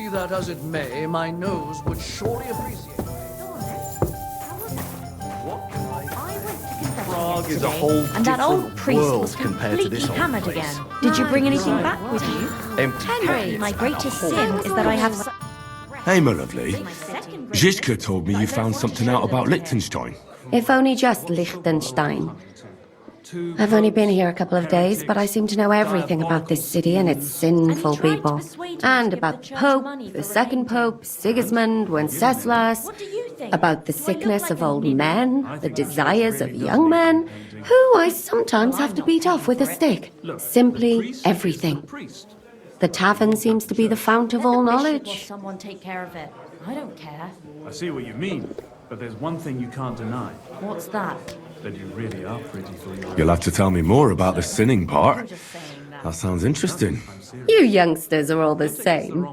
Be that as it may, my nose would surely appreciate it. Prague is a whole And that old different priest world was compared to completely this old hammered place. again. Did you bring anything back with you? Empty Henry, pockets my and a greatest whole- sin is that I have... Hey, my lovely. Zizka told me you found something out about Liechtenstein. If only just Liechtenstein. I've only been here a couple of days, but I seem to know everything about this city and its sinful people. And about the Pope, the second Pope, Sigismund, Wenceslas, about the sickness of old men, the desires of young men, who I sometimes have to beat off with a stick. Simply everything. The tavern seems to be the fount of all knowledge. Someone take care of it. I don't care. I see what you mean, but there's one thing you can't deny. What's that? That you really are pretty for your You'll have to tell me more about the sinning part. That sounds interesting. You youngsters are all the same.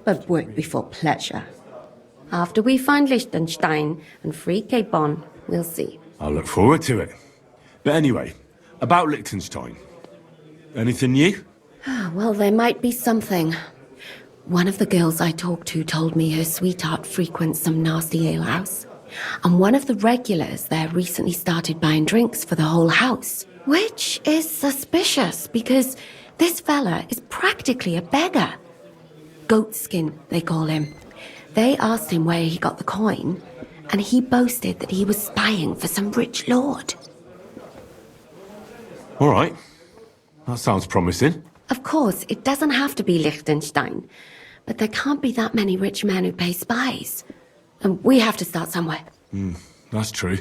But work before pleasure. After we find Liechtenstein and free Cape Bon, we'll see. I'll look forward to it. But anyway, about Liechtenstein. Anything new? Well, there might be something. One of the girls I talked to told me her sweetheart frequents some nasty alehouse. And one of the regulars there recently started buying drinks for the whole house. Which is suspicious, because this fella is practically a beggar. Goatskin, they call him. They asked him where he got the coin, and he boasted that he was spying for some rich lord. All right. That sounds promising. Of course, it doesn't have to be Liechtenstein, but there can't be that many rich men who pay spies. And we have to start somewhere. That's true.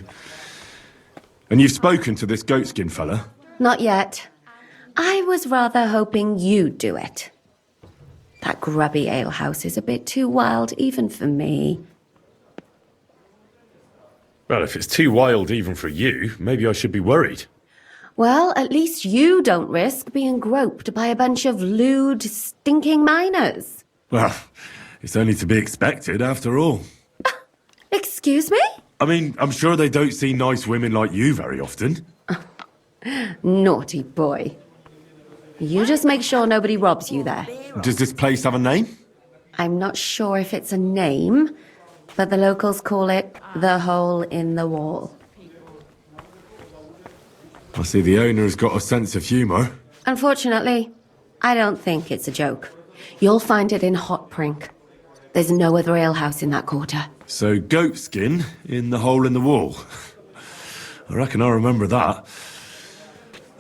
And you've spoken to this goatskin fella? Not yet. I was rather hoping you'd do it. That grubby alehouse is a bit too wild even for me. Well, if it's too wild even for you, maybe I should be worried. Well, at least you don't risk being groped by a bunch of lewd, stinking miners. Well, it's only to be expected after all. Excuse me? I mean, I'm sure they don't see nice women like you very often. Naughty boy. You just make sure nobody robs you there. Does this place have a name? I'm not sure if it's a name, but the locals call it the Hole in the Wall. I see the owner's got a sense of humour. Unfortunately, I don't think it's a joke. You'll find it in Hot Prink. There's no other alehouse in that quarter. So, goatskin in the hole in the wall. I reckon I remember that.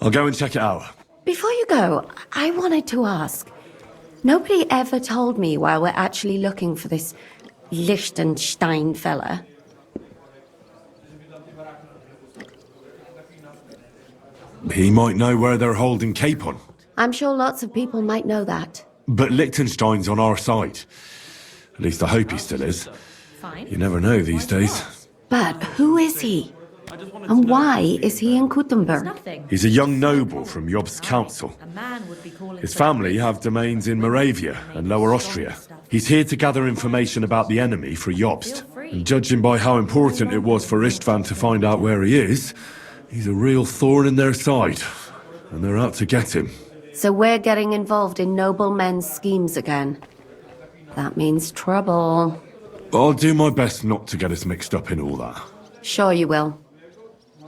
I'll go and check it out. Before you go, I wanted to ask. Nobody ever told me why we're actually looking for this Liechtenstein fella. He might know where they're holding Capon. I'm sure lots of people might know that. But Liechtenstein's on our side. At least I hope he still is. You never know these days. But who is he? And why is he in Kuttenberg? He's a young noble from Jobst's council. His family have domains in Moravia and Lower Austria. He's here to gather information about the enemy for Jobst. And judging by how important it was for Istvan to find out where he is, he's a real thorn in their side. And they're out to get him. So we're getting involved in noblemen's schemes again. That means trouble. I'll do my best not to get us mixed up in all that. Sure you will.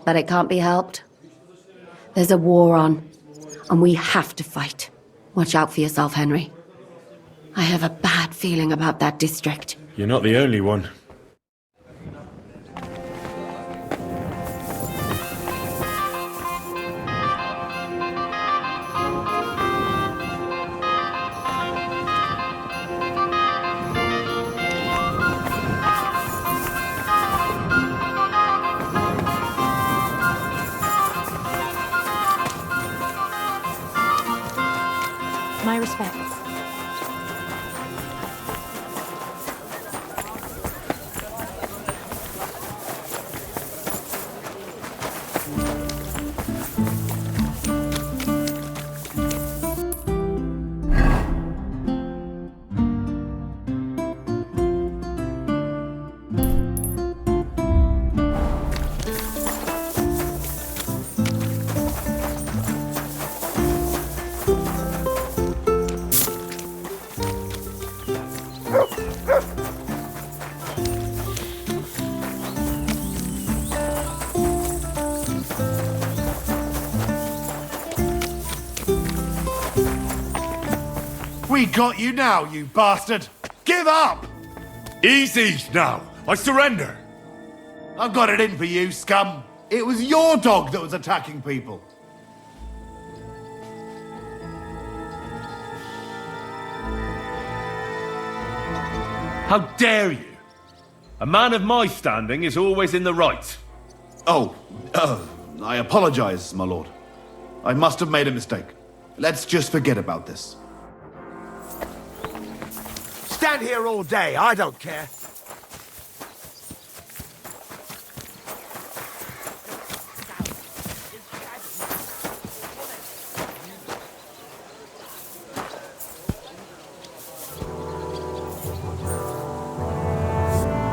But it can't be helped. There's a war on, and we have to fight. Watch out for yourself, Henry. I have a bad feeling about that district. You're not the only one. My respects. We got you now, you bastard! Give up! Easy now! I surrender! I've got it in for you, scum! It was your dog that was attacking people! How dare you! A man of my standing is always in the right. Oh, I apologize, my lord. I must have made a mistake. Let's just forget about this. Stand here all day, I don't care.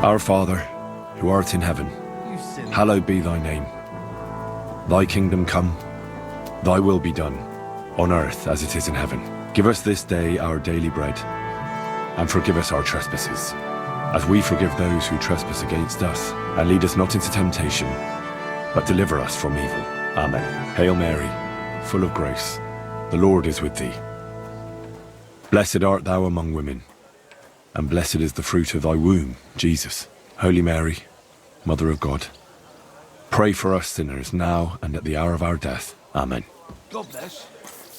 Our Father, who art in heaven, hallowed be thy name. Thy kingdom come, thy will be done, on earth as it is in heaven. Give us this day our daily bread, and forgive us our trespasses, as we forgive those who trespass against us. And lead us not into temptation, but deliver us from evil. Amen. Hail Mary, full of grace, the Lord is with thee. Blessed art thou among women, and blessed is the fruit of thy womb, Jesus. Holy Mary, Mother of God, pray for us sinners now and at the hour of our death. Amen. God bless.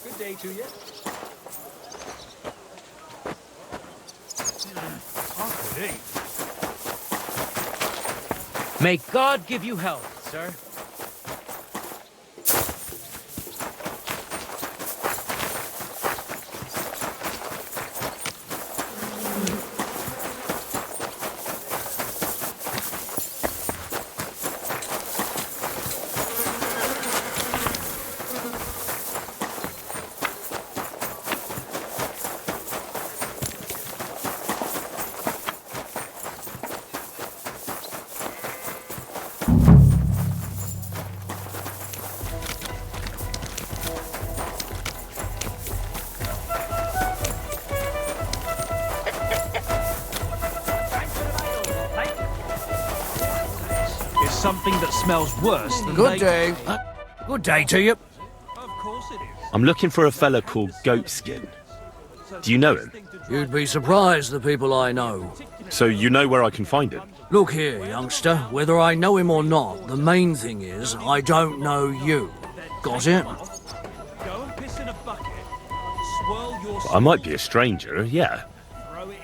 Good day to you. May God give you health, sir. Something that smells worse than Good day. Good day to you. Of course it is. I'm looking for a fella called Goatskin. Do you know him? You'd be surprised the people I know. So you know where I can find him? Look here, youngster. Whether I know him or not, the main thing is I don't know you. Got it? Go and piss in a bucket. Swirl your I might be a stranger, yeah.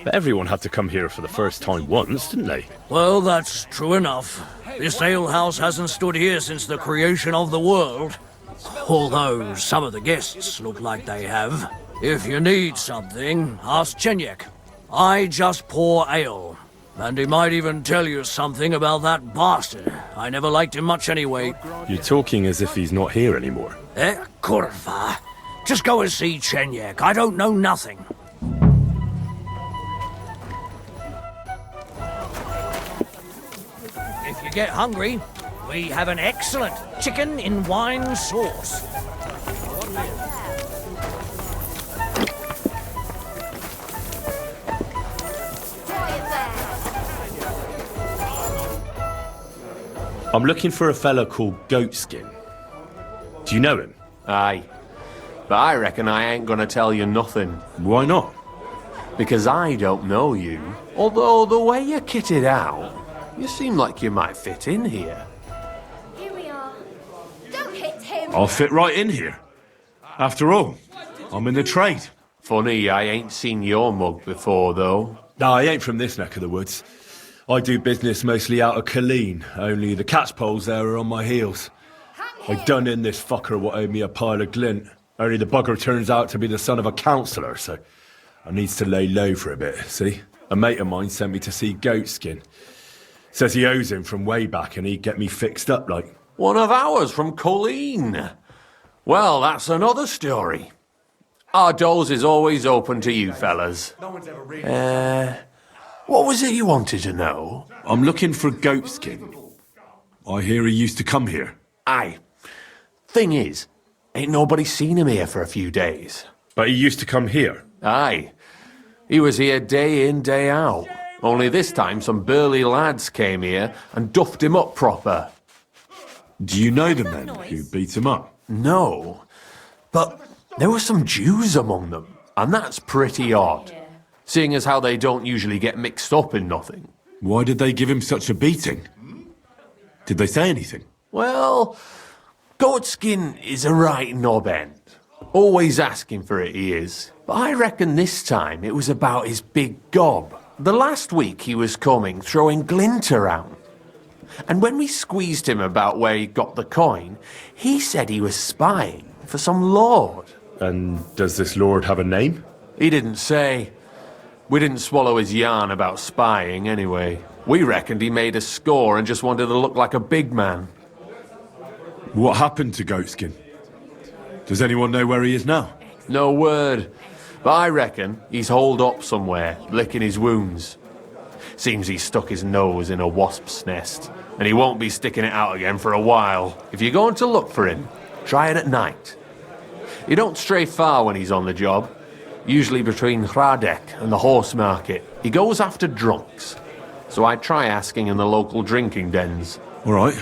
But everyone had to come here for the first time once, didn't they? Well, that's true enough. This alehouse hasn't stood here since the creation of the world. Although some of the guests look like they have. If you need something, ask Chenyek. I just pour ale. And he might even tell you something about that bastard. I never liked him much anyway. You're talking as if he's not here anymore. Kurva. Just go and see Chenyek. I don't know nothing. If you get hungry, we have an excellent chicken in wine sauce. I'm looking for a fella called Goatskin. Do you know him? Aye. But I reckon I ain't gonna tell you nothing. Why not? Because I don't know you. Although the way you're kitted out, you seem like you might fit in here. Here we are. Don't hit him. I'll fit right in here. After all, I'm in the trade. Funny, I ain't seen your mug before, though. No, I ain't from this neck of the woods. I do business mostly out of Colleen, only the catchpoles there are on my heels. I done in this fucker what owed me a pile of glint. Only the bugger turns out to be the son of a councillor, so I needs to lay low for a bit, see? A mate of mine sent me to see Goatskin. Says he owes him from way back and he'd get me fixed up like. One of ours from Colleen. Well, that's another story. Our doors is always open to you fellas. What was it you wanted to know? I'm looking for Goatskin. I hear he used to come here. Aye. Thing is, ain't nobody seen him here for a few days. But he used to come here. Aye. He was here day in, day out. Only this time some burly lads came here and duffed him up proper. Do you know the men who beat him up? No. But there were some Jews among them. And that's pretty odd, seeing as how they don't usually get mixed up in nothing. Why did they give him such a beating? Did they say anything? Well, Goatskin is a right knob end. Always asking for it, he is. But I reckon this time it was about his big gob. The last week he was coming, throwing glint around. And when we squeezed him about where he got the coin, he said he was spying for some lord. And does this lord have a name? He didn't say. We didn't swallow his yarn about spying anyway. We reckoned he made a score and just wanted to look like a big man. What happened to Goatskin? Does anyone know where he is now? No word. But I reckon he's holed up somewhere, licking his wounds. Seems he stuck his nose in a wasp's nest, and he won't be sticking it out again for a while. If you're going to look for him, try it at night. You don't stray far when he's on the job. Usually between Hradek and the horse market. He goes after drunks. So I try asking in the local drinking dens. All right.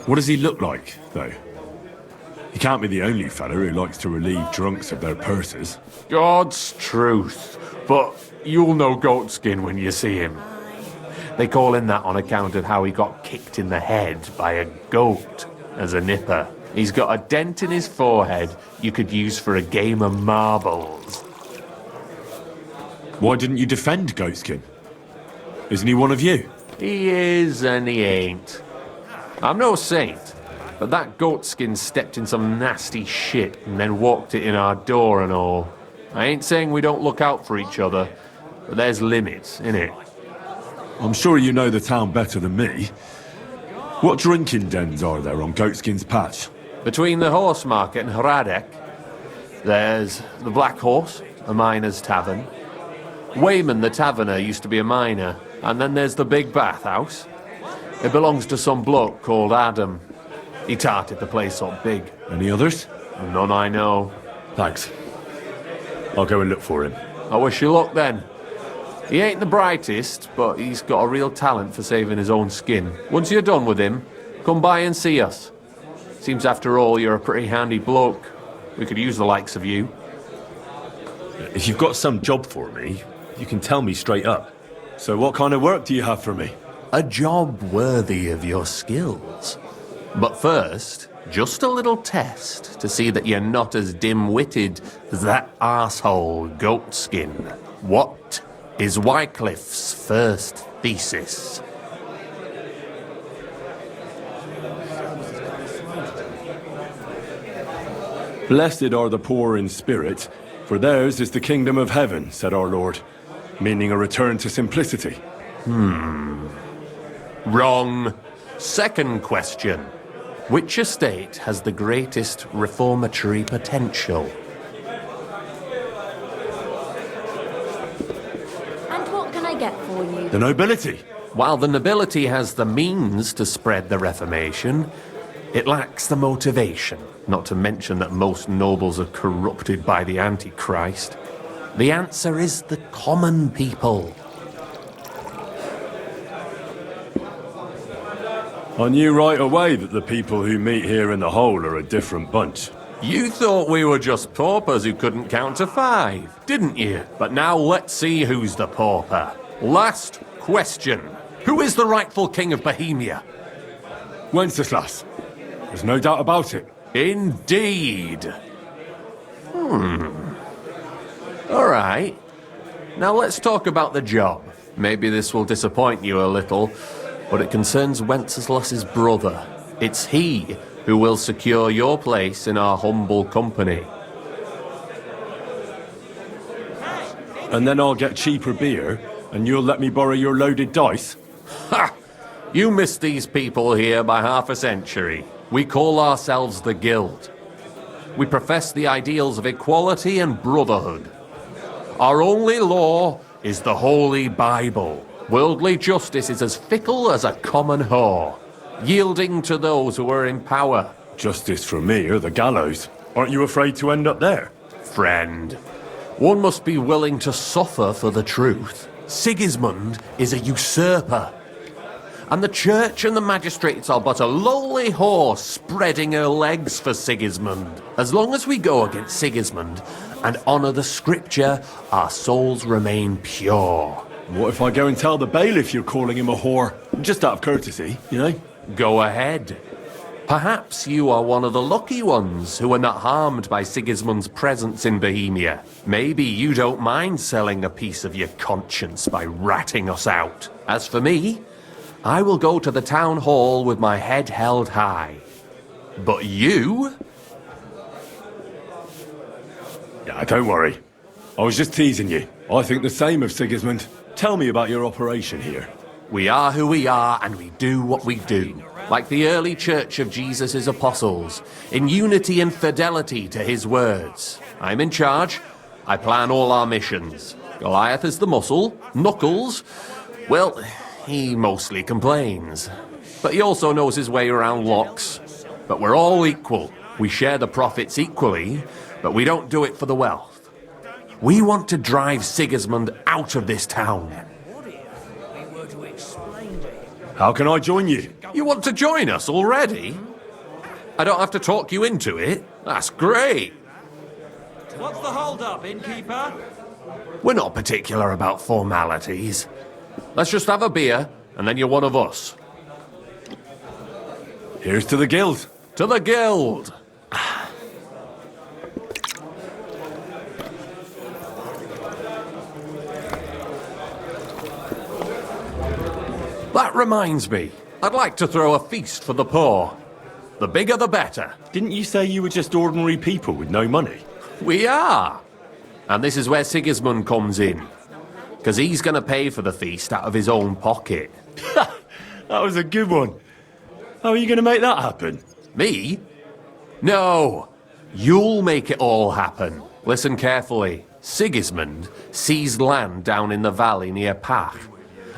What does he look like, though? He can't be the only fella who likes to relieve drunks of their purses. God's truth. But you'll know Goatskin when you see him. They call him that on account of how he got kicked in the head by a goat as a nipper. He's got a dent in his forehead you could use for a game of marbles. Why didn't you defend Goatskin? Isn't he one of you? He is and he ain't. I'm no saint, but that Goatskin stepped in some nasty shit and then walked it in our door and all. I ain't saying we don't look out for each other, but there's limits, innit? I'm sure you know the town better than me. What drinking dens are there on Goatskin's patch? Between the horse market and Hradek, there's the Black Horse, a miner's tavern. Wayman the taverner used to be a miner, and then there's the Big Bathhouse. It belongs to some bloke called Adam. He tarted the place up big. Any others? None I know. Thanks. I'll go and look for him. I wish you luck then. He ain't the brightest, but he's got a real talent for saving his own skin. Once you're done with him, come by and see us. Seems after all you're a pretty handy bloke. We could use the likes of you. If you've got some job for me, you can tell me straight up. So what kind of work do you have for me? A job worthy of your skills. But first, just a little test to see that you're not as dim-witted as that arsehole Goatskin. What is Wycliffe's first thesis? Blessed are the poor in spirit, for theirs is the kingdom of heaven, said our Lord, meaning a return to simplicity. Wrong. Second question. Which estate has the greatest reformatory potential? And what can I get for you? The nobility. While the nobility has the means to spread the Reformation, it lacks the motivation, not to mention that most nobles are corrupted by the Antichrist. The answer is the common people. I knew right away that the people who meet here in the hole are a different bunch. You thought we were just paupers who couldn't count to 5, didn't you? But now let's see who's the pauper. Last question. Who is the rightful king of Bohemia? Wenceslas. There's no doubt about it. Indeed. All right. Now let's talk about the job. Maybe this will disappoint you a little, but it concerns Wenceslas's brother. It's he who will secure your place in our humble company. And then I'll get cheaper beer, and you'll let me borrow your loaded dice? Ha! You missed these people here by half a century. We call ourselves the Guild. We profess the ideals of equality and brotherhood. Our only law is the Holy Bible. Worldly justice is as fickle as a common whore, yielding to those who are in power. Justice for me or the gallows. Aren't you afraid to end up there? Friend, one must be willing to suffer for the truth. Sigismund is a usurper. And the church and the magistrates are but a lowly whore spreading her legs for Sigismund. As long as we go against Sigismund, and honour the scripture, our souls remain pure. What if I go and tell the bailiff you're calling him a whore? Just out of courtesy, you know? Go ahead. Perhaps you are one of the lucky ones who are not harmed by Sigismund's presence in Bohemia. Maybe you don't mind selling a piece of your conscience by ratting us out. As for me, I will go to the town hall with my head held high. But you? Yeah, don't worry. I was just teasing you. I think the same of Sigismund. Tell me about your operation here. We are who we are, and we do what we do. Like the early church of Jesus' apostles, in unity and fidelity to his words. I'm in charge. I plan all our missions. Goliath is the muscle. Knuckles, well, he mostly complains. But he also knows his way around locks. But we're all equal. We share the profits equally, but we don't do it for the wealth. We want to drive Sigismund out of this town. How can I join you? You want to join us already? I don't have to talk you into it. That's great. What's the hold-up, innkeeper? We're not particular about formalities. Let's just have a beer, and then you're one of us. Here's to the guild. To the guild! That reminds me, I'd like to throw a feast for the poor. The bigger the better. Didn't you say you were just ordinary people with no money? We are. And this is where Sigismund comes in. Because he's going to pay for the feast out of his own pocket. That was a good one. How are you going to make that happen? Me? No. You'll make it all happen. Listen carefully. Sigismund seized land down in the valley near Pach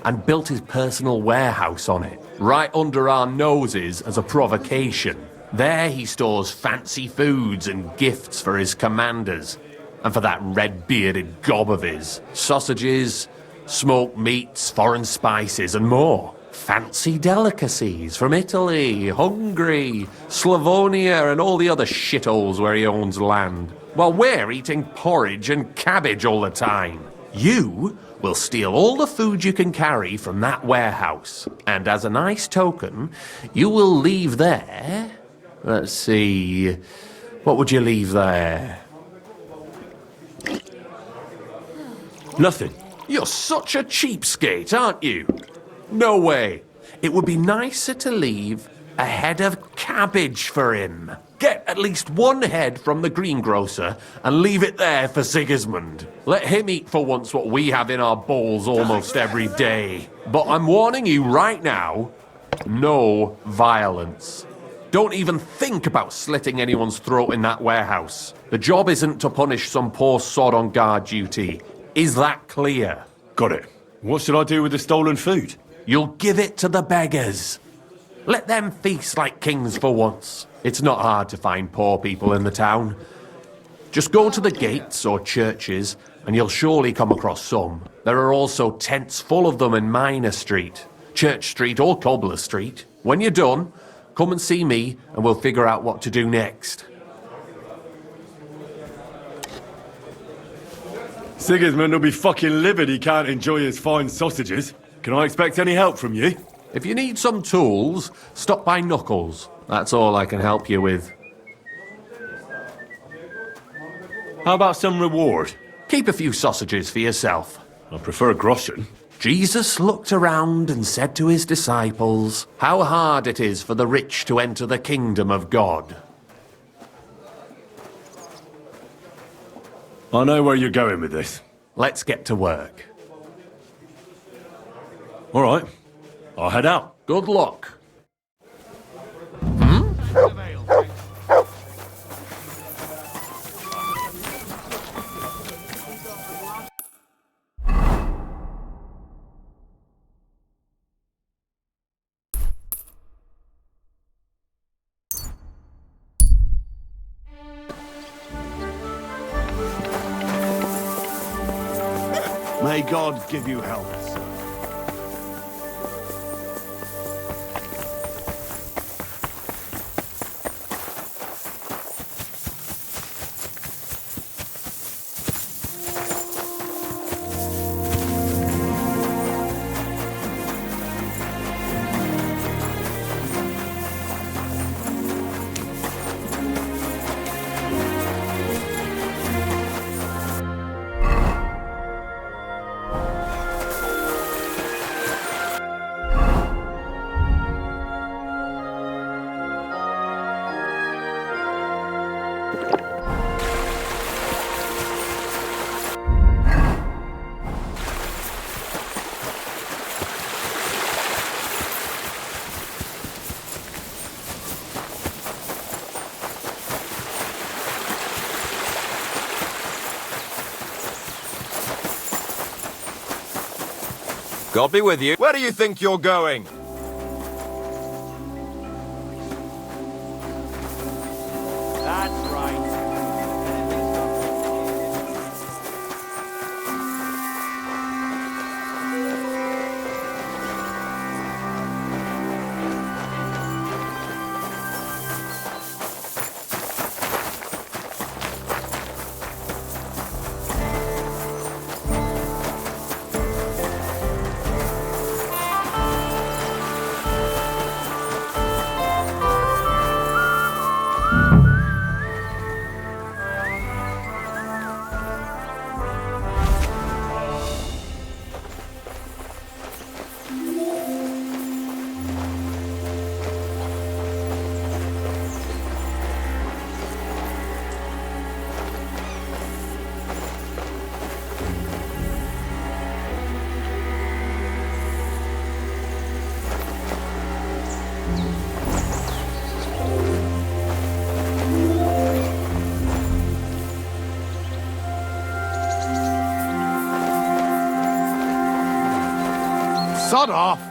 and built his personal warehouse on it, right under our noses as a provocation. There he stores fancy foods and gifts for his commanders, and for that red-bearded gob of his. Sausages, smoked meats, foreign spices, and more. Fancy delicacies from Italy, Hungary, Slavonia, and all the other shitholes where he owns land. While we're eating porridge and cabbage all the time. You will steal all the food you can carry from that warehouse. And as a nice token, you will leave there... Let's see... What would you leave there? Nothing. You're such a cheapskate, aren't you? No way. It would be nicer to leave a head of cabbage for him. Get at least one head from the greengrocer and leave it there for Sigismund. Let him eat for once what we have in our bowls almost every day. But I'm warning you right now, no violence. Don't even think about slitting anyone's throat in that warehouse. The job isn't to punish some poor sod on guard duty. Is that clear? Got it. What should I do with the stolen food? You'll give it to the beggars. Let them feast like kings for once. It's not hard to find poor people in the town. Just go to the gates or churches and you'll surely come across some. There are also tents full of them in Minor Street, Church Street or Cobbler Street. When you're done, come and see me and we'll figure out what to do next. Sigismund will be fucking livid he can't enjoy his fine sausages. Can I expect any help from you? If you need some tools, stop by Knuckles. That's all I can help you with. How about some reward? Keep a few sausages for yourself. I prefer groschen. Jesus looked around and said to his disciples, how hard it is for the rich to enter the kingdom of God. I know where you're going with this. Let's get to work. All right. I'll head out. Good luck. May God give you health, sir. God be with you. Where do you think you're going? That's right. Sod off!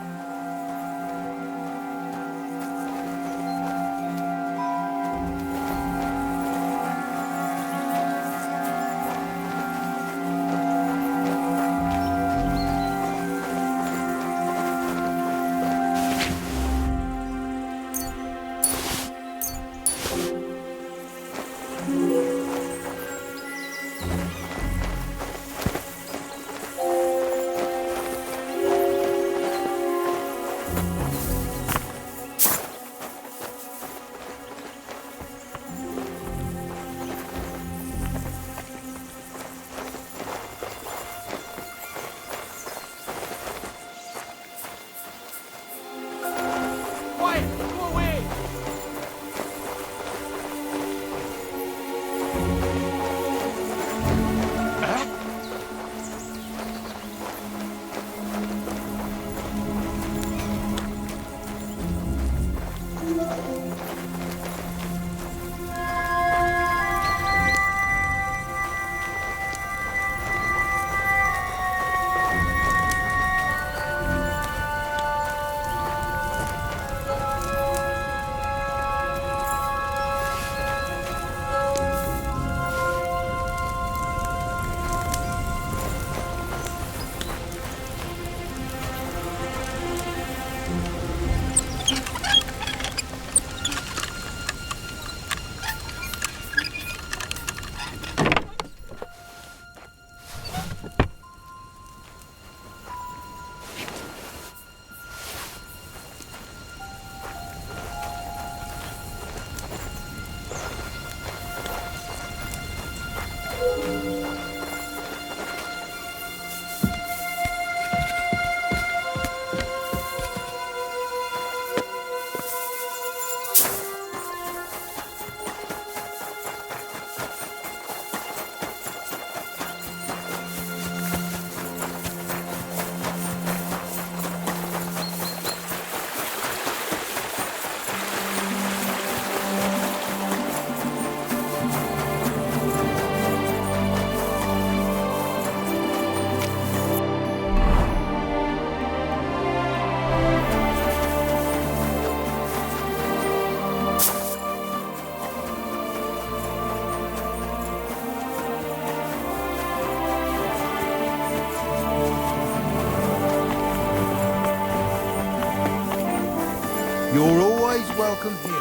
You're always welcome here.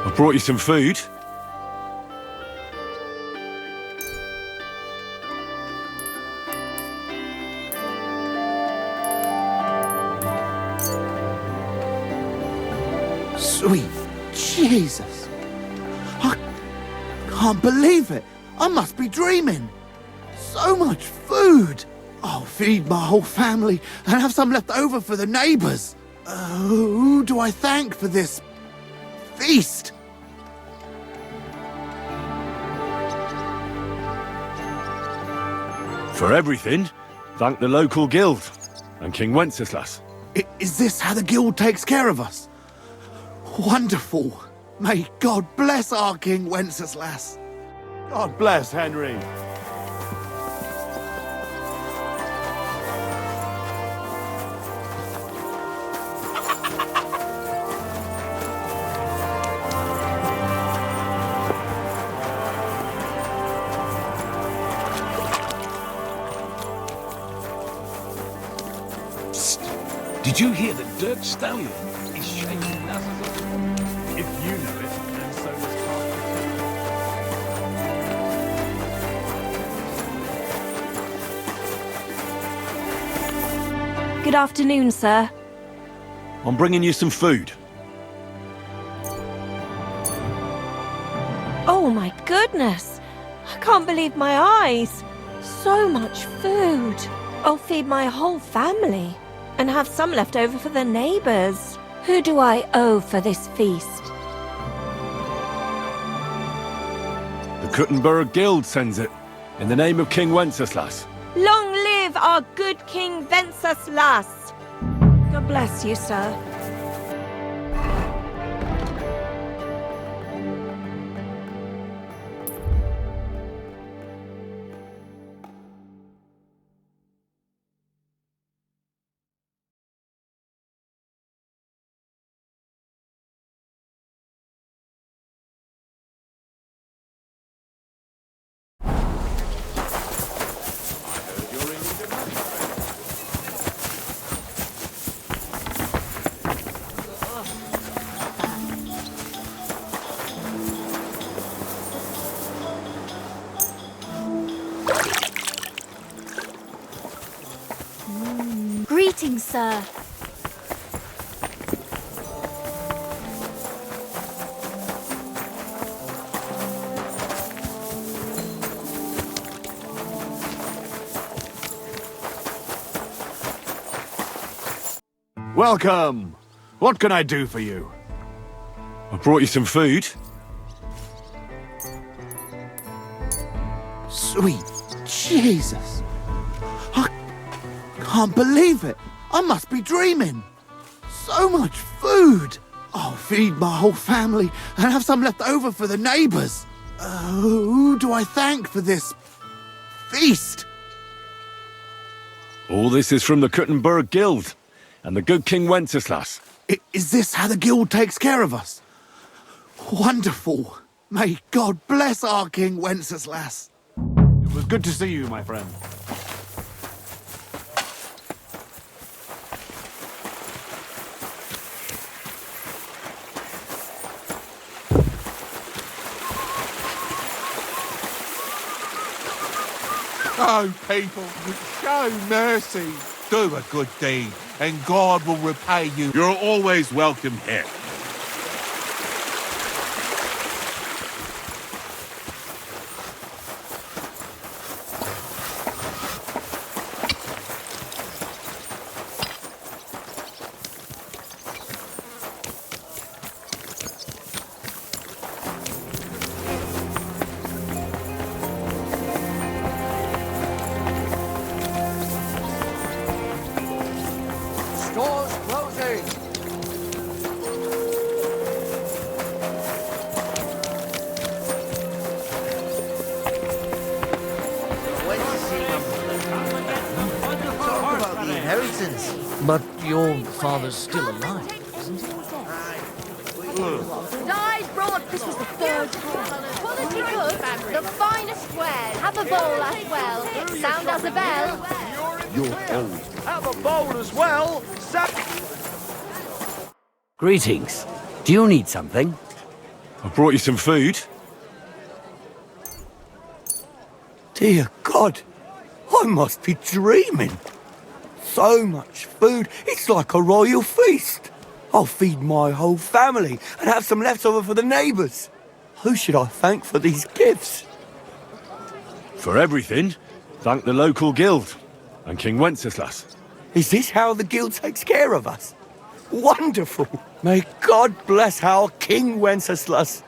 I brought you some food. Sweet Jesus. I can't believe it. I must be dreaming. So much food. I'll feed my whole family and have some left over for the neighbors. Who do I thank for this feast? For everything, thank the local guild and King Wenceslas. Is this how the guild takes care of us? Wonderful. May God bless our King Wenceslas. God bless Henry. Did you hear the dirt stallion? He's shaking us. If you know it, then so does Carl. Good afternoon, sir. I'm bringing you some food. Oh my goodness! I can't believe my eyes. So much food. I'll feed my whole family and have some left over for the neighbors. Who do I owe for this feast? The Kuttenberg Guild sends it, in the name of King Wenceslas. Long live our good King Wenceslas! God bless you, sir. Greetings, sir. Welcome. What can I do for you? I brought you some food. Sweet Jesus. I can't believe it. I must be dreaming. So much food. I'll feed my whole family and have some left over for the neighbors. Who do I thank for this feast? All this is from the Kuttenberg Guild and the good King Wenceslas. Is this how the guild takes care of us? Wonderful. May God bless our King Wenceslas. It was good to see you, my friend. Oh, people, show mercy. Do a good deed, and God will repay you. You're always welcome here. Stores closing. Talk about the inheritance. But your father's still alive, isn't he? Died brought. This was the third time. Quality goods, the finest wares. Have a bowl as well. Sound as a bell. You're old. Have a bowl as well. Greetings. Do you need something? I brought you some food. Dear God, I must be dreaming. So much food, it's like a royal feast. I'll feed my whole family and have some leftover for the neighbours. Who should I thank for these gifts? For everything, thank the local guild and King Wenceslas. Is this how the guild takes care of us? Wonderful. May God bless our King Wenceslas.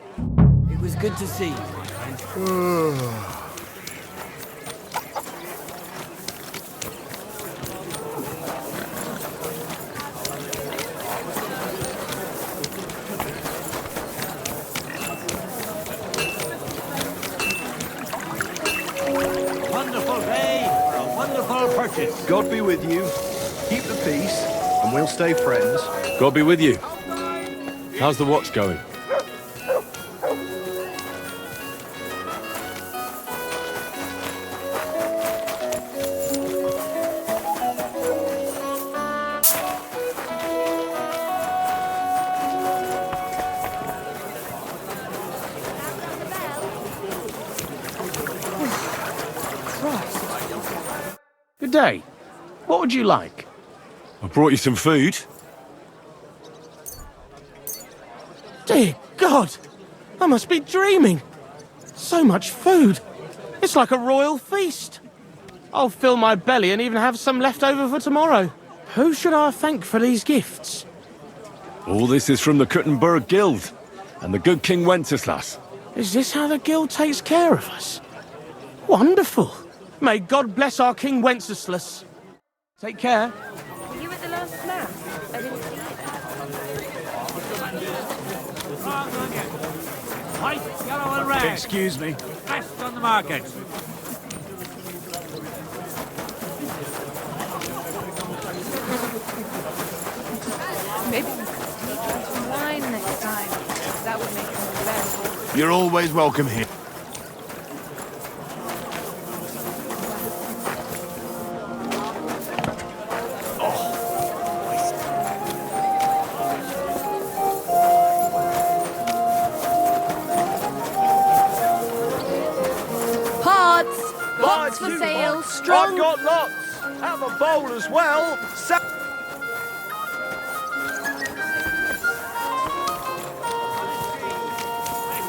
It was good to see you, my friend. wonderful day for a wonderful purchase. God be with you. Keep the peace, and we'll stay friends. God be with you. How's the watch going? Good day. What would you like? I brought you some food. Dear God! I must be dreaming. So much food. It's like a royal feast. I'll fill my belly and even have some left over for tomorrow. Who should I thank for these gifts? All this is from the Kuttenberg Guild and the good King Wenceslas. Is this how the guild takes care of us? Wonderful. May God bless our King Wenceslas. Take care. Were you at the last mass? I didn't see you. White, yellow and red. Excuse me. Best on the market. Maybe we could sneak in some wine next time. That would make it more bearable. You're always welcome here. Pots! Lots for sale, strong. I've got lots. Have a bowl as well.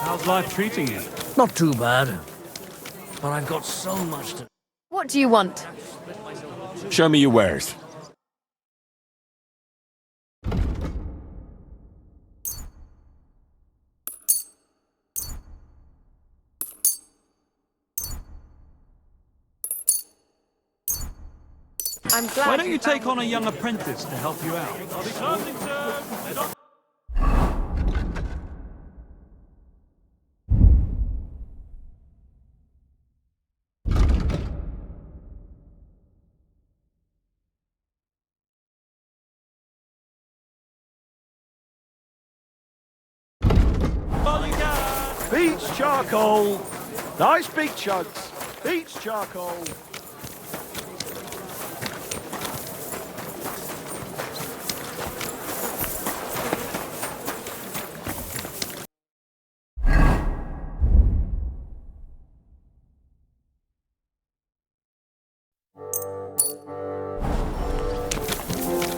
How's life treating you? Not too bad. But I've got so much to... What do you want? Show me your wares. I'm glad. Why don't you take on a young apprentice to help you out? I'll be closing soon. Beach charcoal. Nice big chunks. Beach charcoal.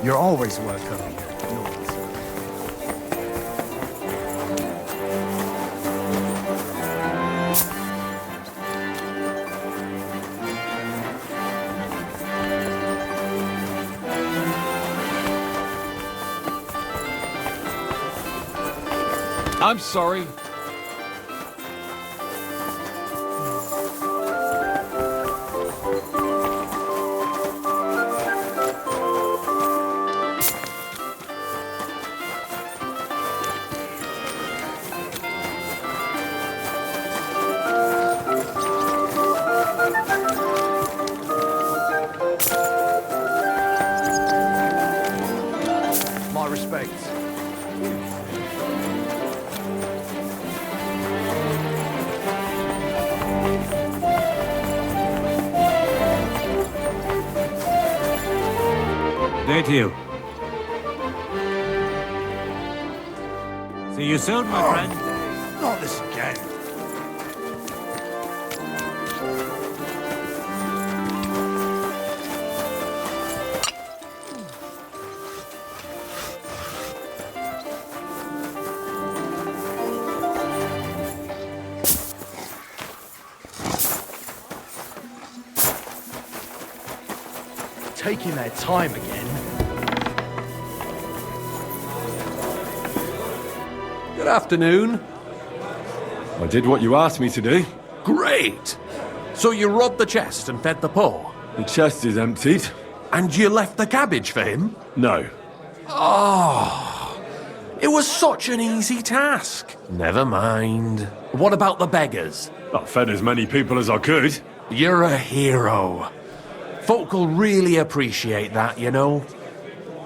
You're always welcome here. I'm sorry. My respects. Day to you. See you soon, my friend. Not this again. Taking their time again. Good afternoon. I did what you asked me to do. Great! So you robbed the chest and fed the poor? The chest is emptied. And you left the cabbage for him? No. Oh, it was such an easy task. Never mind. What about the beggars? I fed as many people as I could. You're a hero. Folk will really appreciate that, you know.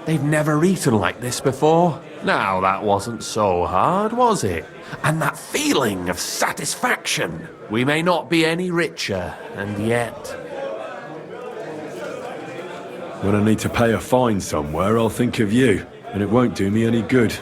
They've never eaten like this before. Now, that wasn't so hard, was it? And that feeling of satisfaction. We may not be any richer, and yet... When I need to pay a fine somewhere, I'll think of you, and it won't do me any good.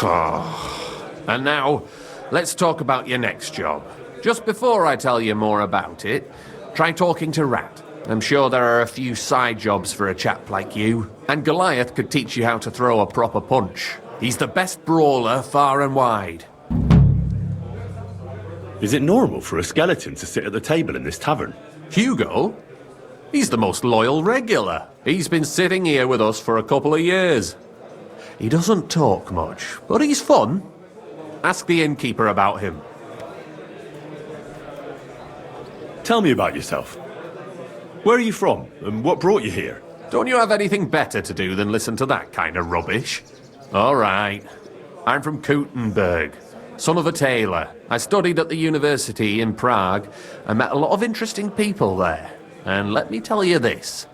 And now, let's talk about your next job. Just before I tell you more about it, try talking to Rat. I'm sure there are a few side jobs for a chap like you. And Goliath could teach you how to throw a proper punch. He's the best brawler far and wide. Is it normal for a skeleton to sit at the table in this tavern? Hugo? He's the most loyal regular. He's been sitting here with us for a couple of years. He doesn't talk much, but he's fun. Ask the innkeeper about him. Tell me about yourself. Where are you from, and what brought you here? Don't you have anything better to do than listen to that kind of rubbish? All right. I'm from Kuttenberg, son of a tailor. I studied at the university in Prague and met a lot of interesting people there. And let me tell you this.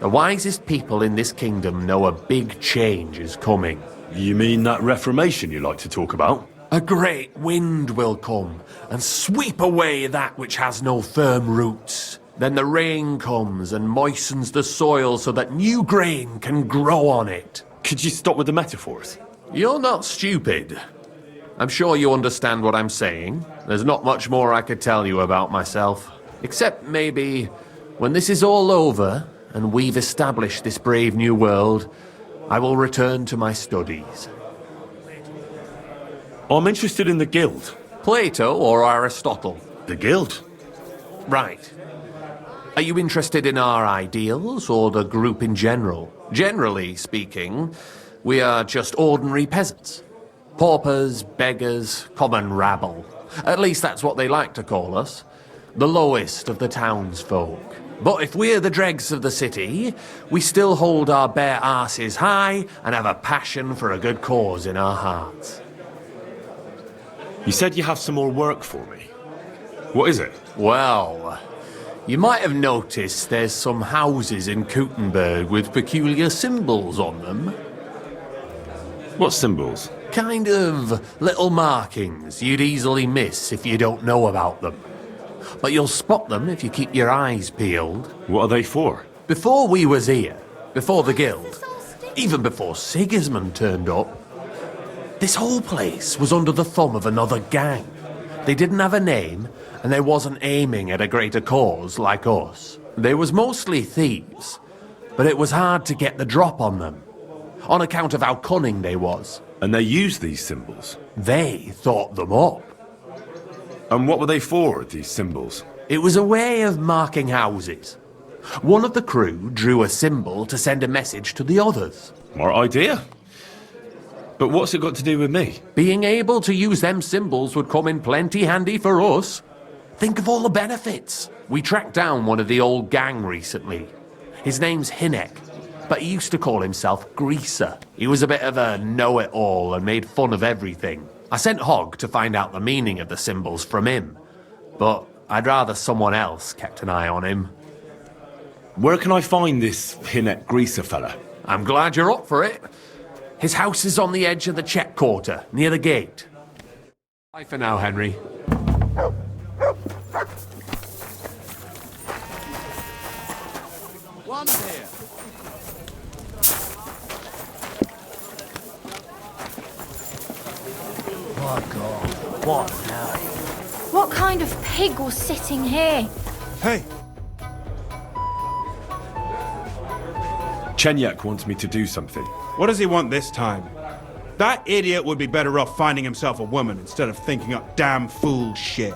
The wisest people in this kingdom know a big change is coming. You mean that reformation you like to talk about? A great wind will come and sweep away that which has no firm roots. Then the rain comes and moistens the soil so that new grain can grow on it. Could you stop with the metaphors? You're not stupid. I'm sure you understand what I'm saying. There's not much more I could tell you about myself. Except maybe when this is all over and we've established this brave new world, I will return to my studies. I'm interested in the guild. Plato or Aristotle? The guild. Right. Are you interested in our ideals or the group in general? Generally speaking, we are just ordinary peasants. Paupers, beggars, common rabble. At least that's what they like to call us. The lowest of the townsfolk. But if we're the dregs of the city, we still hold our bare arses high and have a passion for a good cause in our hearts. You said you have some more work for me. What is it? Well, you might have noticed there's some houses in Kuttenberg with peculiar symbols on them. What symbols? Kind of little markings you'd easily miss if you don't know about them. But you'll spot them if you keep your eyes peeled. What are they for? Before we was here, before the guild, even before Sigismund turned up, this whole place was under the thumb of another gang. They didn't have a name, and they wasn't aiming at a greater cause like us. They was mostly thieves, but it was hard to get the drop on them, on account of how cunning they was. And they used these symbols? They thought them up. And what were they for, these symbols? It was a way of marking houses. One of the crew drew a symbol to send a message to the others. Smart idea. But what's it got to do with me? Being able to use them symbols would come in plenty handy for us. Think of all the benefits. We tracked down one of the old gang recently. His name's Hinek, but he used to call himself Greaser. He was a bit of a know-it-all and made fun of everything. I sent Hogg to find out the meaning of the symbols from him, but I'd rather someone else kept an eye on him. Where can I find this Hinek Greaser fella? I'm glad you're up for it. His house is on the edge of the check quarter, near the gate. Bye for now, Henry. One here. My God, what now? What kind of pig was sitting here? Hey, Chenyak wants me to do something. What does he want this time? That idiot would be better off finding himself a woman instead of thinking up damn fool shit.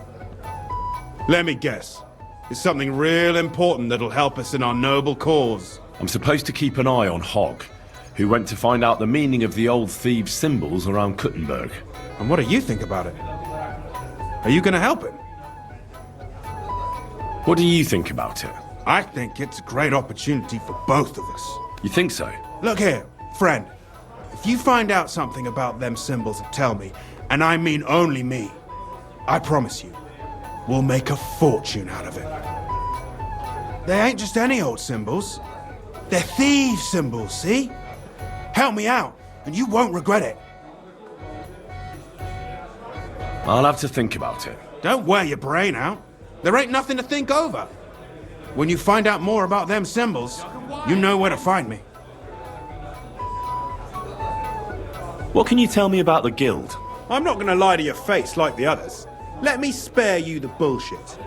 Let me guess. It's something real important that'll help us in our noble cause. I'm supposed to keep an eye on Hogg, who went to find out the meaning of the old thieves' symbols around Kuttenberg. And what do you think about it? Are you gonna help him? What do you think about it? I think it's a great opportunity for both of us. You think so? Look here, friend. If you find out something about them symbols, tell me, and I mean only me. I promise you, we'll make a fortune out of it. They ain't just any old symbols. They're thieves' symbols, see? Help me out, and you won't regret it. I'll have to think about it. Don't wear your brain out. There ain't nothing to think over. When you find out more about them symbols, you know where to find me. What can you tell me about the guild? I'm not gonna lie to your face like the others. Let me spare you the bullshit.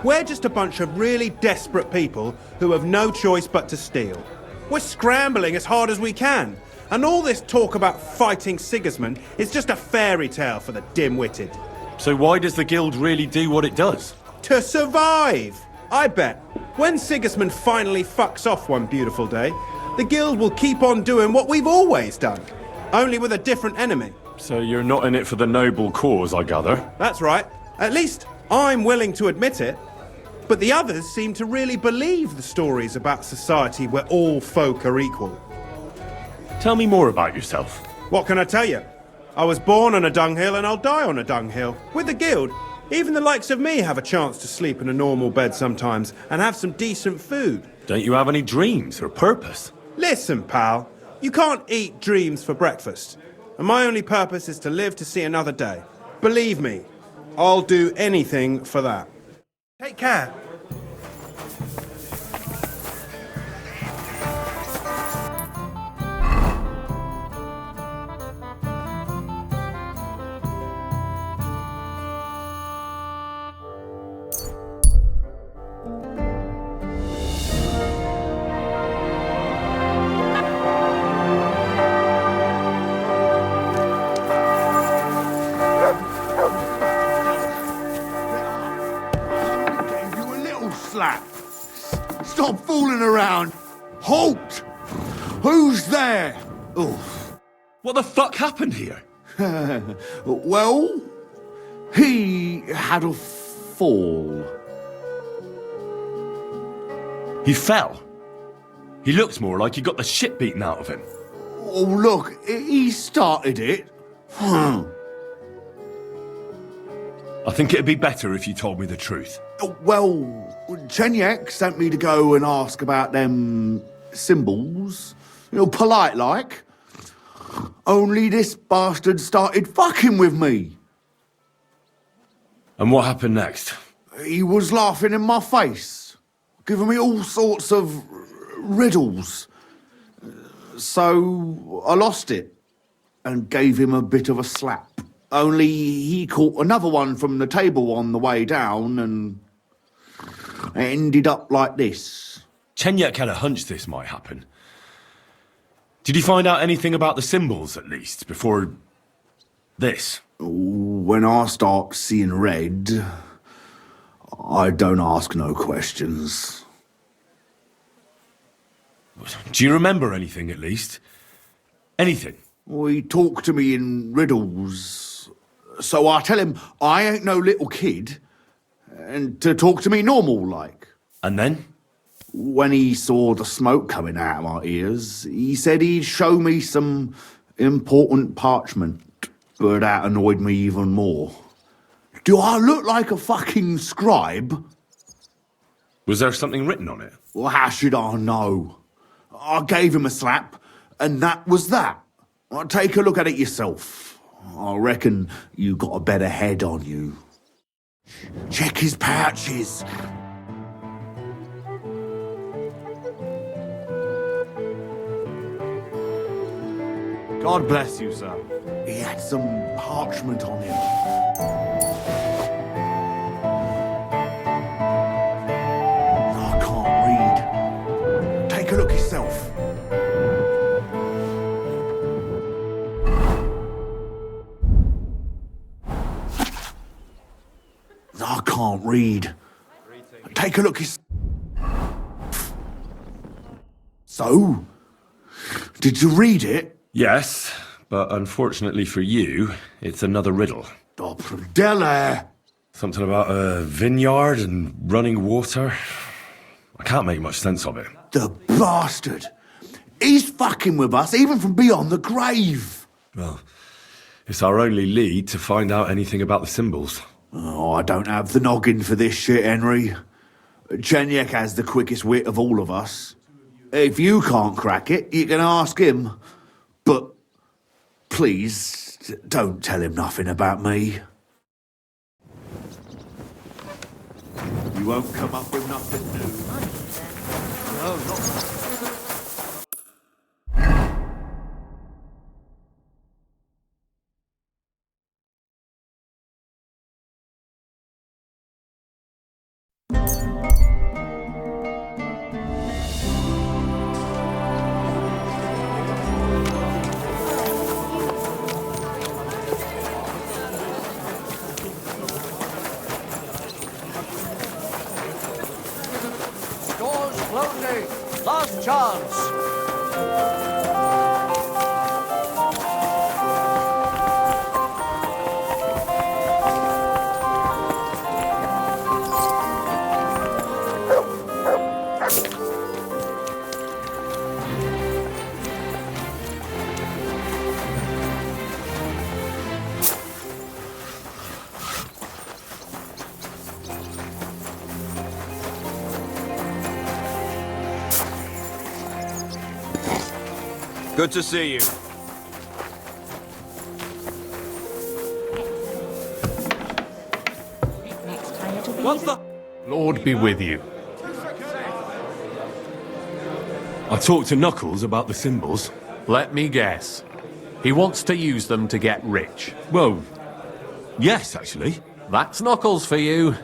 We're just a bunch of really desperate people who have no choice but to steal. We're scrambling as hard as we can, and all this talk about fighting Sigismund is just a fairy tale for the dim-witted. So why does the guild really do what it does? To survive! I bet, when Sigismund finally fucks off one beautiful day, the guild will keep on doing what we've always done, only with a different enemy. So you're not in it for the noble cause, I gather? That's right. At least I'm willing to admit it. But the others seem to really believe the stories about society where all folk are equal. Tell me more about yourself. What can I tell you? I was born on a dunghill and I'll die on a dunghill. With the guild, even the likes of me have a chance to sleep in a normal bed sometimes and have some decent food. Don't you have any dreams or purpose? Listen, pal. You can't eat dreams for breakfast. And my only purpose is to live to see another day. Believe me, I'll do anything for that. Take care. Stop fooling around! Halt! Who's there? Oof. What the fuck happened here? Well, he had a fall. He fell? He looks more like he got the shit beaten out of him. Oh, look, he started it. I think it'd be better if you told me the truth. Well, Chenyek sent me to go and ask about them symbols. Polite like. Only this bastard started fucking with me. And what happened next? He was laughing in my face, giving me all sorts of riddles. So I lost it and gave him a bit of a slap. Only he caught another one from the table on the way down and it ended up like this. Chenyek had a hunch this might happen. Did you find out anything about the symbols, at least, before this? When I start seeing red, I don't ask no questions. Do you remember anything, at least? Anything? He talked to me in riddles. So I tell him I ain't no little kid, and to talk to me normal like. And then? When he saw the smoke coming out of my ears, he said he'd show me some important parchment, but that annoyed me even more. Do I look like a fucking scribe? Was there something written on it? Well, how should I know? I gave him a slap, and that was that. Take a look at it yourself. I reckon you got a better head on you. Check his pouches. God bless you, sir. He had some parchment on him. I can't read. Take a look yourself. I can't read. Take a look yourself. So, did you read it? Yes, but unfortunately for you, it's another riddle. Della! Something about a vineyard and running water. I can't make much sense of it. The bastard! He's fucking with us, even from beyond the grave! Well, it's our only lead to find out anything about the symbols. Oh, I don't have the noggin for this shit, Henry. Chenyek has the quickest wit of all of us. If you can't crack it, you can ask him. But please, don't tell him nothing about me. You won't come up with nothing new. No, not. Doors closing. Last chance. Good to see you. What's the... Lord be with you. I talked to Knuckles about the symbols. Let me guess. He wants to use them to get rich. Well, yes, actually. That's Knuckles for you.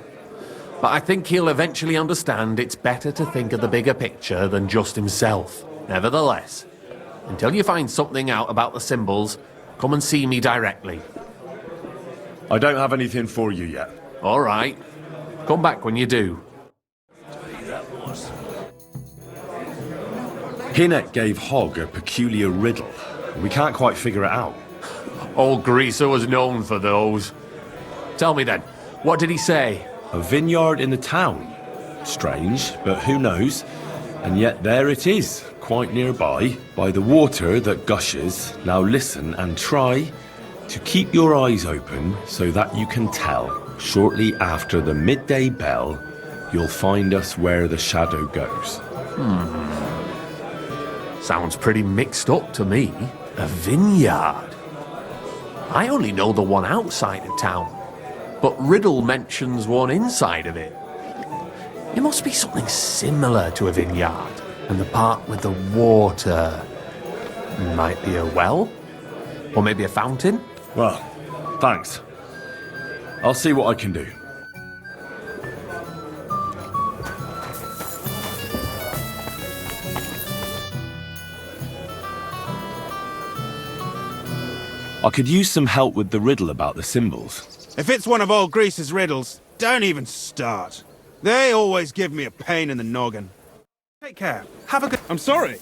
But I think he'll eventually understand it's better to think of the bigger picture than just himself. Nevertheless, until you find something out about the symbols, come and see me directly. I don't have anything for you yet. All right. Come back when you do. Hinek gave Hogg a peculiar riddle. We can't quite figure it out. Old Greaser was known for those. Tell me then, what did he say? A vineyard in the town. Strange, but who knows? And yet there it is, quite nearby, by the water that gushes. Now listen and try to keep your eyes open so that you can tell. Shortly after the midday bell, you'll find us where the shadow goes. Sounds pretty mixed up to me. A vineyard. I only know the one outside of town, but Riddle mentions one inside of it. It must be something similar to a vineyard, and the part with the water might be a well, or maybe a fountain. Well, thanks. I'll see what I can do. I could use some help with the riddle about the symbols. If it's one of old Grease's riddles, don't even start. They always give me a pain in the noggin. Take care. Have a good... I'm sorry.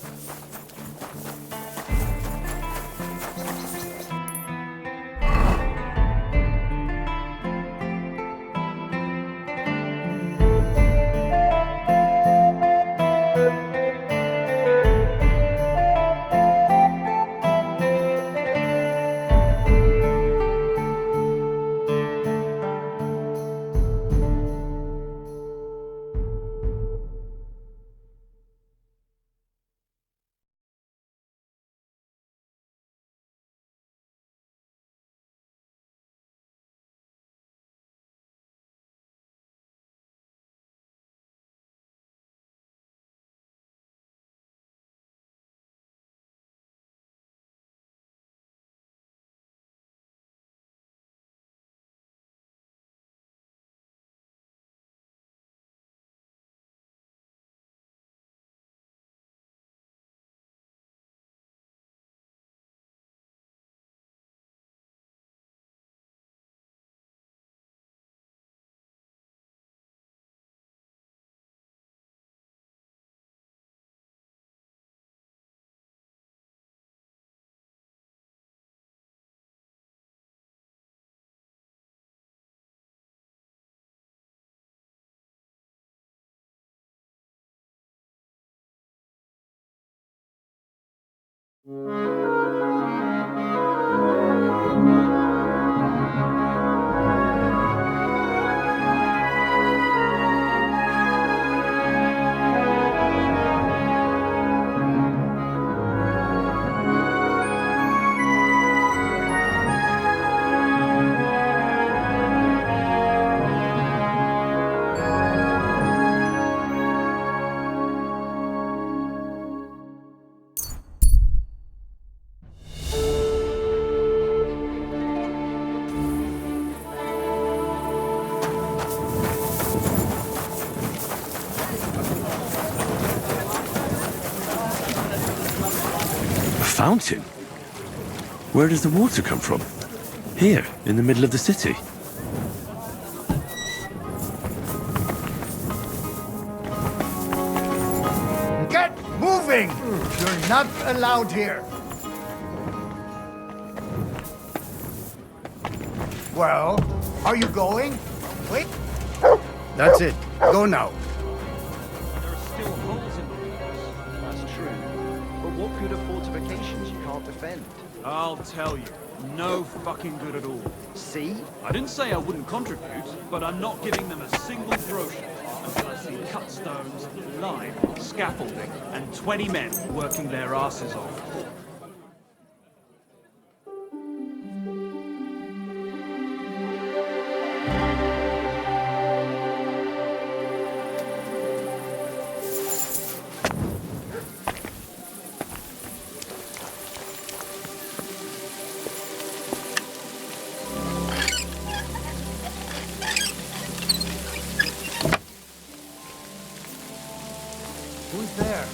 fountain. Where does the water come from? Here, in the middle of the city. Get moving! You're not allowed here. Well, are you going? Wait. That's it. Go now. There are still holes in the walls. That's true. But what good are fortifications you can't defend? I'll tell you, no fucking good at all. See? I didn't say I wouldn't contribute, but I'm not giving them a single groschen until I see cut stones, lime, scaffolding, and 20 men working their asses off. Who's there?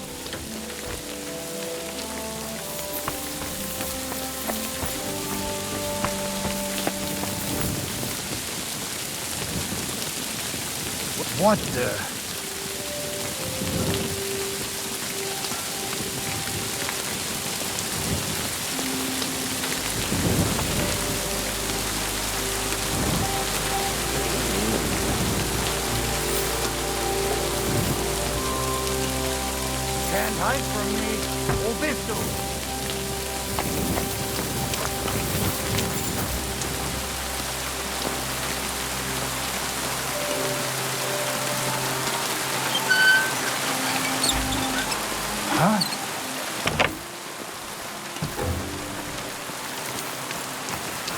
What the? Can't hide from me. Hold this door. Huh?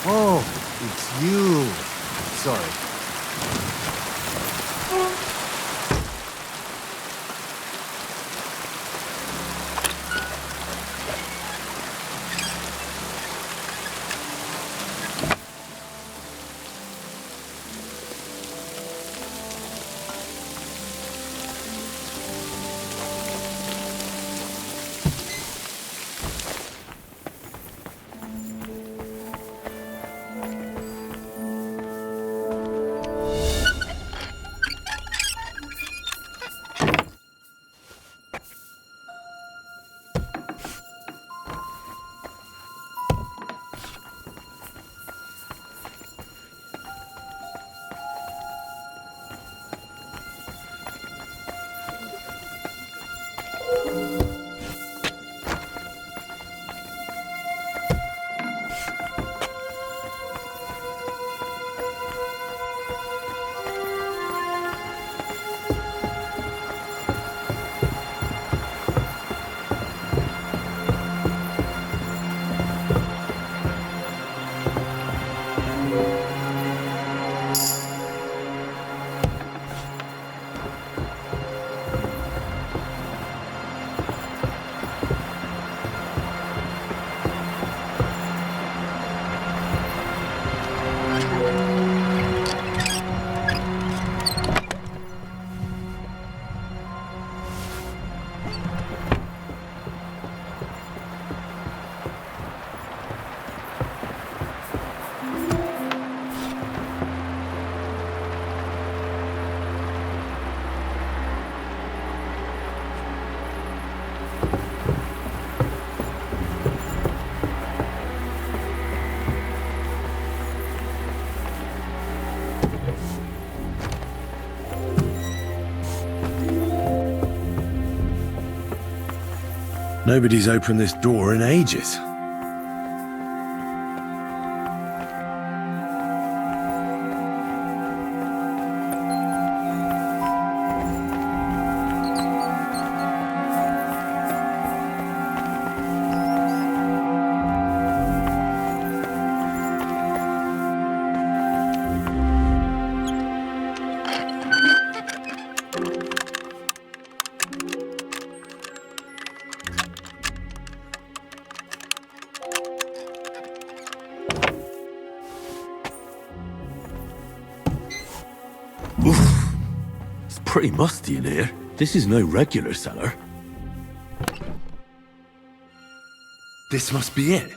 Oh, it's you. Sorry. Nobody's opened this door in ages. Oof. It's pretty musty in here. This is no regular cellar. This must be it.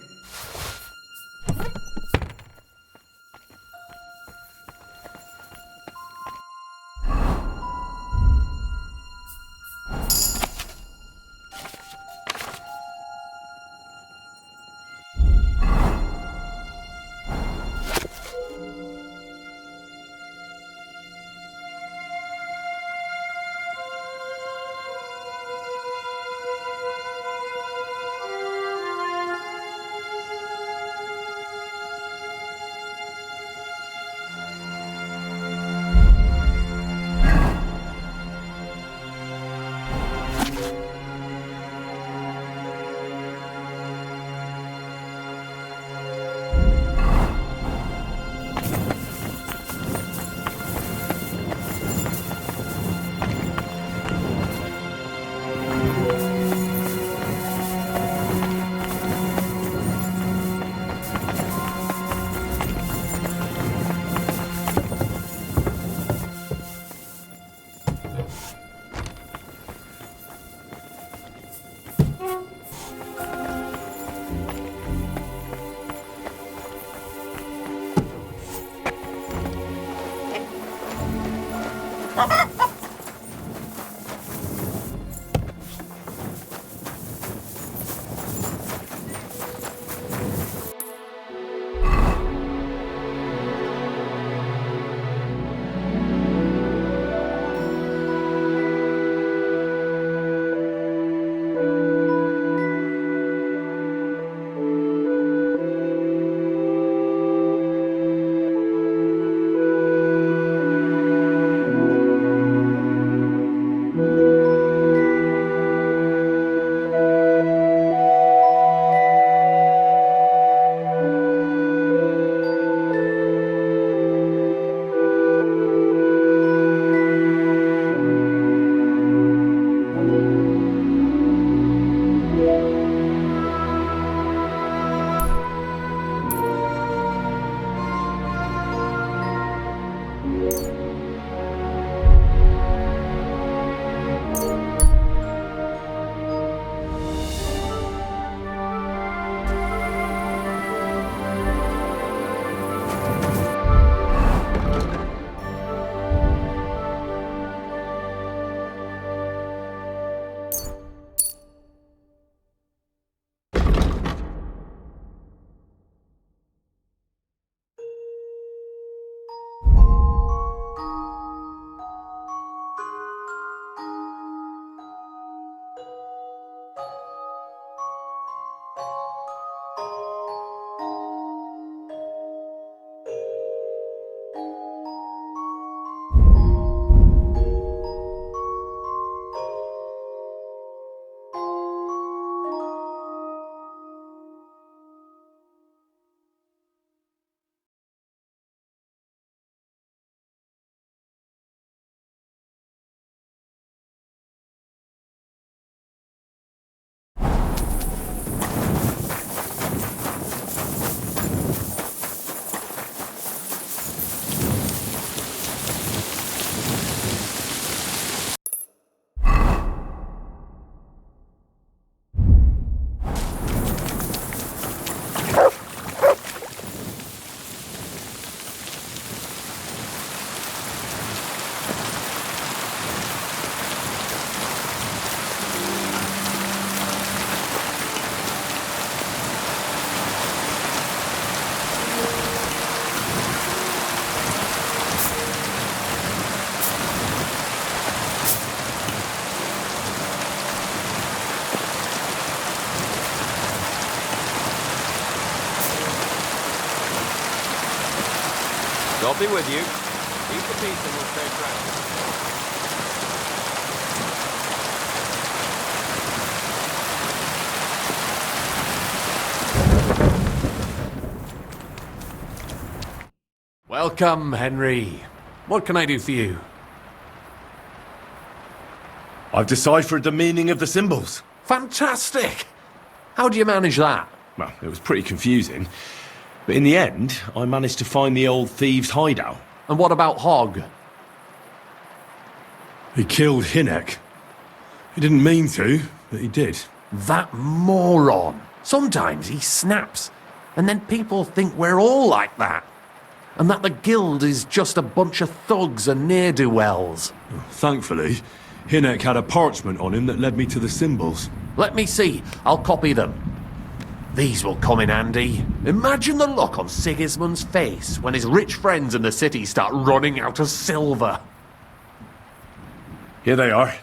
God be with you. Keep the peace and we'll stay trapped. Welcome, Henry. What can I do for you? I've deciphered the meaning of the symbols. Fantastic! How do you manage that? Well, it was pretty confusing. But in the end, I managed to find the old thieves' hideout. And what about Hogg? He killed Hinek. He didn't mean to, but he did. That moron! Sometimes he snaps, and then people think we're all like that. And that the guild is just a bunch of thugs and ne'er-do-wells. Thankfully, Hinek had a parchment on him that led me to the symbols. Let me see. I'll copy them. These will come in handy. Imagine the look on Sigismund's face when his rich friends in the city start running out of silver. Here they are.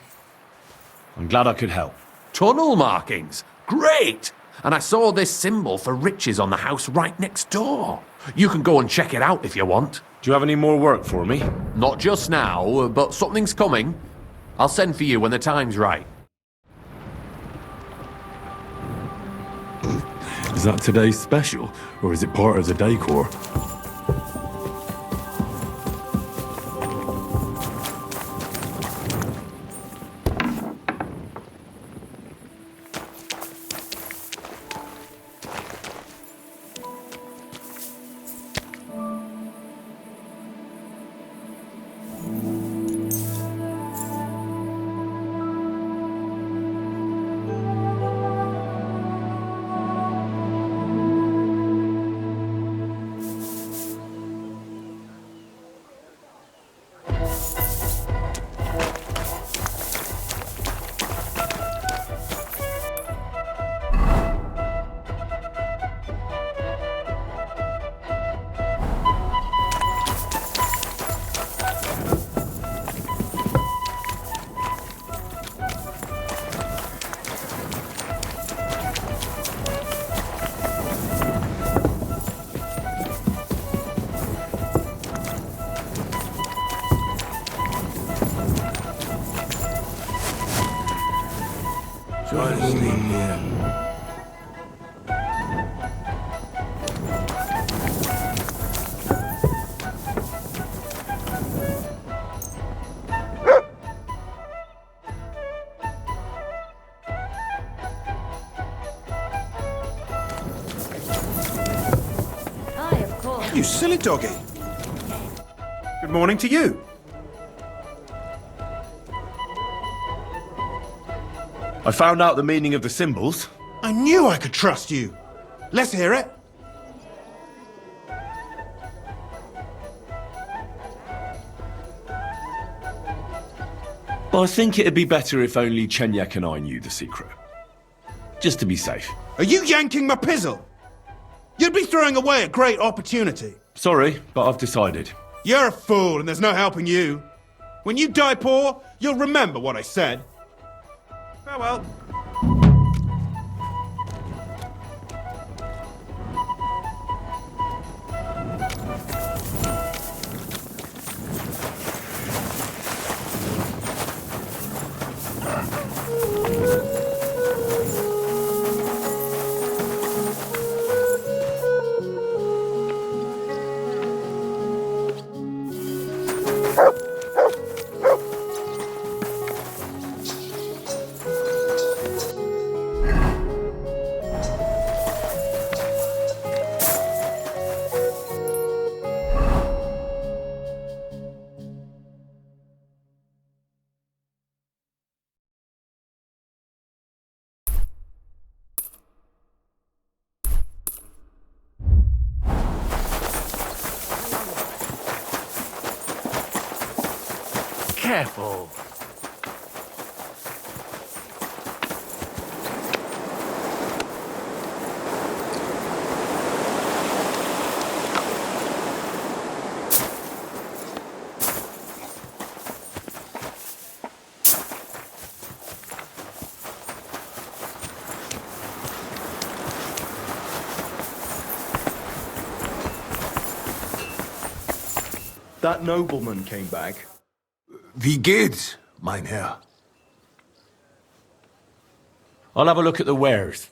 I'm glad I could help. Tunnel markings. Great! And I saw this symbol for riches on the house right next door. You can go and check it out if you want. Do you have any more work for me? Not just now, but something's coming. I'll send for you when the time's right. Is that today's special, or is it part of the decor? You silly doggy. Good morning to you. I found out the meaning of the symbols. I knew I could trust you. Let's hear it. But I think it'd be better if only Chenyek and I knew the secret. Just to be safe. Are you yanking my pizzle? You'd be throwing away a great opportunity. Sorry, but I've decided. You're a fool and there's no helping you. When you die poor, you'll remember what I said. Farewell. Careful. That nobleman came back. Wie geht's, mein Herr? I'll have a look at the wares.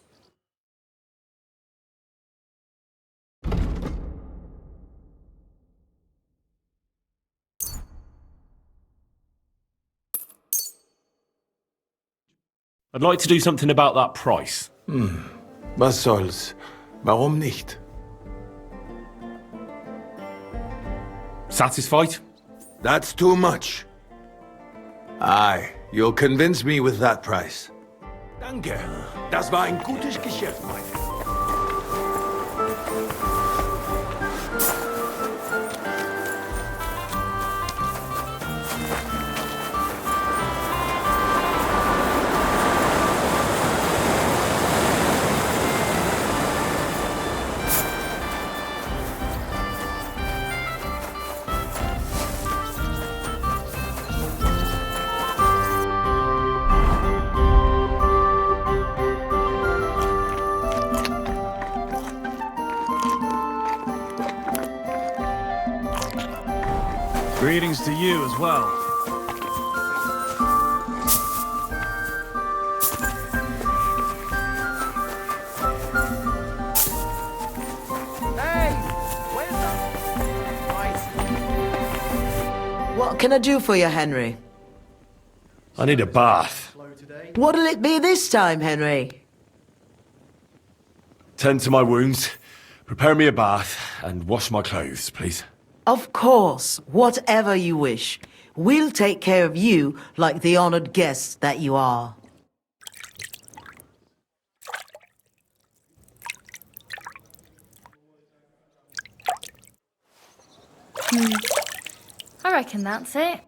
I'd like to do something about that price. Was soll's? Warum nicht? Satisfied? That's too much. Aye, you'll convince me with that price. Danke. Das war ein gutes Geschäft, mein Herr. Greetings to you as well. What can I do for you, Henry? I need a bath. What'll it be this time, Henry? Tend to my wounds, prepare me a bath, and wash my clothes, please. Of course, whatever you wish. We'll take care of you like the honored guests that you are. I reckon that's it.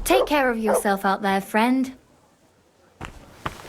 Take care of yourself out there, friend.